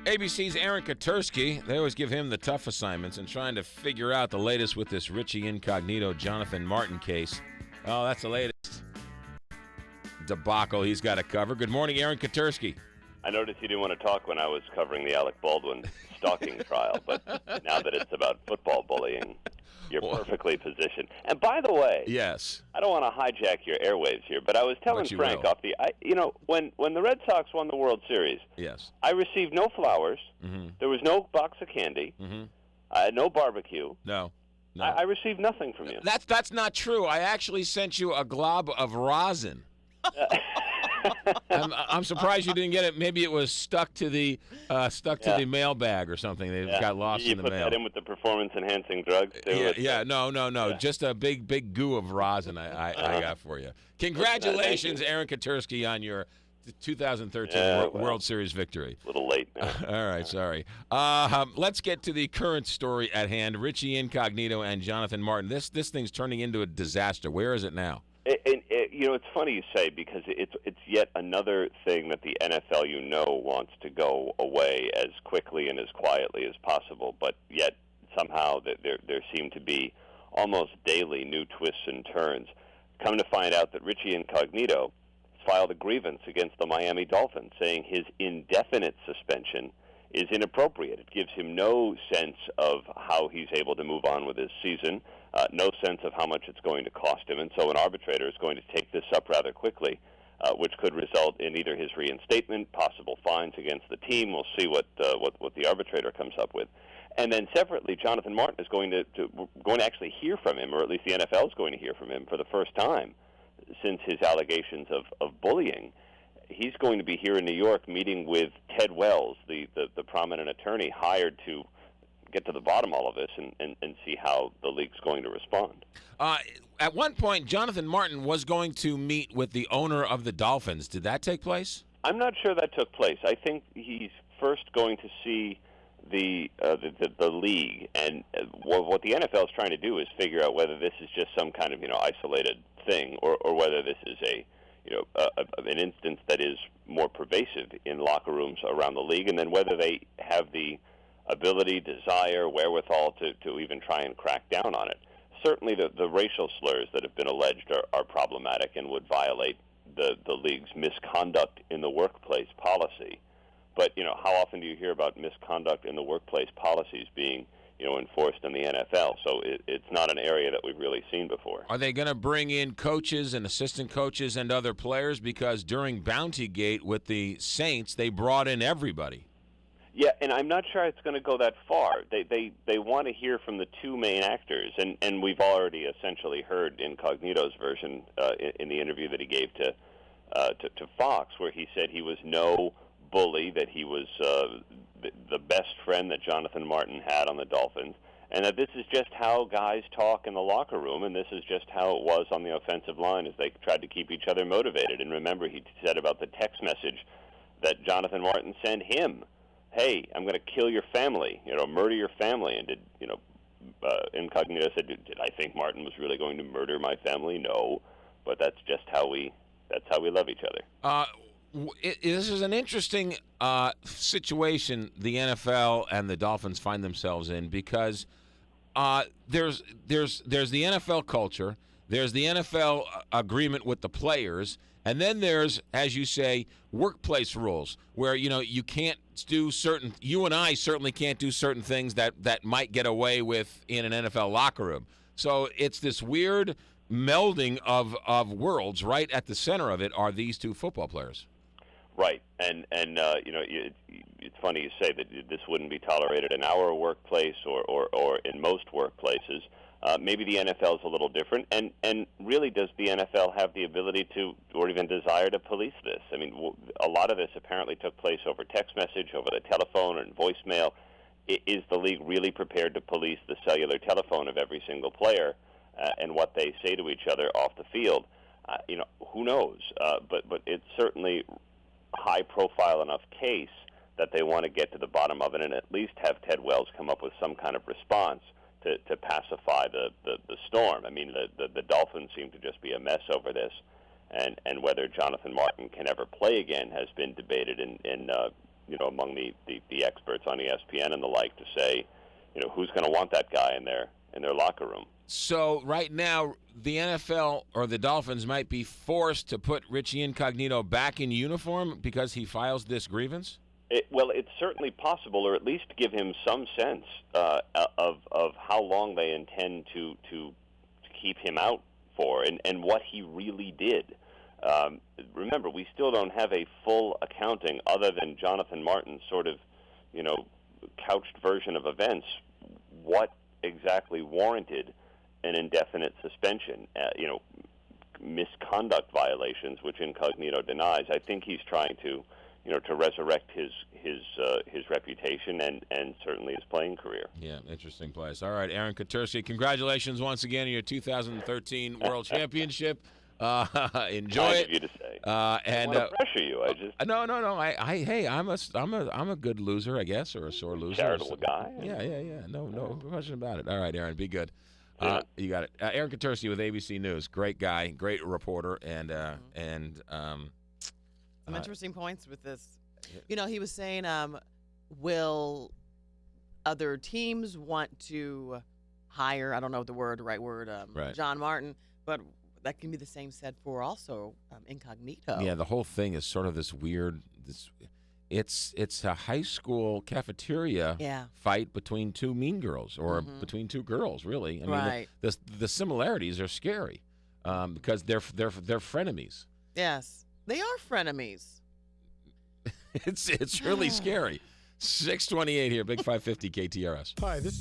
ABC's Aaron Katersky, they always give him the tough assignments and trying to figure out the latest with this Richie Incognito Jonathan Martin case. Oh, that's the latest debacle he's got to cover. Good morning, Aaron Katersky. I noticed you didn't want to talk when I was covering the Alec Baldwin stalking trial, but now that it's about football bullying, you're perfectly positioned. And by the way, yes, I don't want to hijack your airwaves here, but I was telling Frank off the, when the Red Sox won the World Series, yes, I received no flowers. Mm-hmm. There was no box of candy. Mm-hmm. No barbecue. No. I received nothing from you. That's not true. I actually sent you a glob of rosin. I'm surprised you didn't get it. Maybe it was stuck to the mail bag or something. They got lost in the mail. You put that in with the performance-enhancing drugs too? No. Yeah. Just a big goo of rosin I got for you. Congratulations, Aaron Katersky, on your 2013 World Series victory. A little late now. All right, sorry. Let's get to the current story at hand. Richie Incognito and Jonathan Martin. This thing's turning into a disaster. Where is it now? It's funny you say, because it's yet another thing that the NFL wants to go away as quickly and as quietly as possible, but yet somehow there seem to be almost daily new twists and turns. Come to find out that Richie Incognito filed a grievance against the Miami Dolphins, saying his indefinite suspension is inappropriate. It gives him no sense of how he's able to move on with his season, no sense of how much it's going to cost him, and so an arbitrator is going to take this up rather quickly, which could result in either his reinstatement, possible fines against the team. We'll see what the arbitrator comes up with. And then separately, Jonathan Martin is going to actually hear from him, or at least the NFL is going to hear from him for the first time since his allegations of bullying. He's going to be here in New York meeting with Ted Wells, the prominent attorney hired to get to the bottom of all of this and see how the league's going to respond. At one point, Jonathan Martin was going to meet with the owner of the Dolphins. Did that take place? I'm not sure that took place. I think he's first going to see the league, and what the NFL is trying to do is figure out whether this is just some kind of isolated thing, or whether this is an instance that is more pervasive in locker rooms around the league, and then whether they have the ability, desire, wherewithal to even try and crack down on it. Certainly the racial slurs that have been alleged are problematic and would violate the league's misconduct in the workplace policy. But, how often do you hear about misconduct in the workplace policies being enforced in the NFL? So it's not an area that we've really seen before. Are they going to bring in coaches and assistant coaches and other players? Because during Bountygate with the Saints, they brought in everybody. Yeah, and I'm not sure it's going to go that far. They want to hear from the two main actors, and we've already essentially heard Incognito's version in the interview that he gave to Fox, where he said he was no bully, that he was the best friend that Jonathan Martin had on the Dolphins, and that this is just how guys talk in the locker room, and this is just how it was on the offensive line as they tried to keep each other motivated. And remember, he said about the text message that Jonathan Martin sent him, "Hey, I'm going to kill your family, murder your family." And Incognito said, "Did I think Martin was really going to murder my family? No, but that's how we love each other." This is an interesting situation the NFL and the Dolphins find themselves in, because there's the NFL culture, there's the NFL agreement with the players, and then there's, as you say, workplace rules where you can't do certain. You and I certainly can't do certain things that might get away with in an NFL locker room. So it's this weird melding of worlds. Right at the center of it are these two football players. Right, and it's funny you say that this wouldn't be tolerated in our workplace or in most workplaces. Maybe the NFL is a little different, and really, does the NFL have the ability to, or even desire to, police this? I mean, a lot of this apparently took place over text message, over the telephone, and voicemail. Is the league really prepared to police the cellular telephone of every single player and what they say to each other off the field? Who knows? But it's certainly high-profile enough case that they want to get to the bottom of it and at least have Ted Wells come up with some kind of response to pacify the storm. I mean, the Dolphins seem to just be a mess over this, and whether Jonathan Martin can ever play again has been debated in among the experts on ESPN and the like to say, who's going to want that guy in their locker room. So right now, the NFL or the Dolphins might be forced to put Richie Incognito back in uniform because he files this grievance? Well, it's certainly possible, or at least give him some sense of how long they intend to keep him out for and what he really did. Remember, we still don't have a full accounting other than Jonathan Martin's sort of, couched version of events. What exactly warranted an indefinite suspension? Misconduct violations, which Incognito denies. I think he's trying to, to resurrect his reputation and certainly his playing career. Yeah, interesting place. All right, Aaron Katersky, congratulations once again on your 2013 World Championship. Enjoy Kind it. of you to say. And I want to pressure you. I just no. Hey, I'm a good loser, I guess, or a sore loser. charitable guy. Yeah. No question about it. All right, Aaron, be good. Yeah. You got it. Aaron Katersky with ABC News. Great guy, great reporter, and some interesting points with this. He was saying, will other teams want to hire, I don't know the right word, Right. John Martin, but that can be the same said for also Incognito. Yeah, the whole thing is sort of this weird. It's a high school cafeteria fight between two mean girls, or between two girls. Really, I mean, Right. the similarities are scary because they're frenemies. Yes, they are frenemies. It's really scary. 628 here, Big 550 KTRS. Hi, this is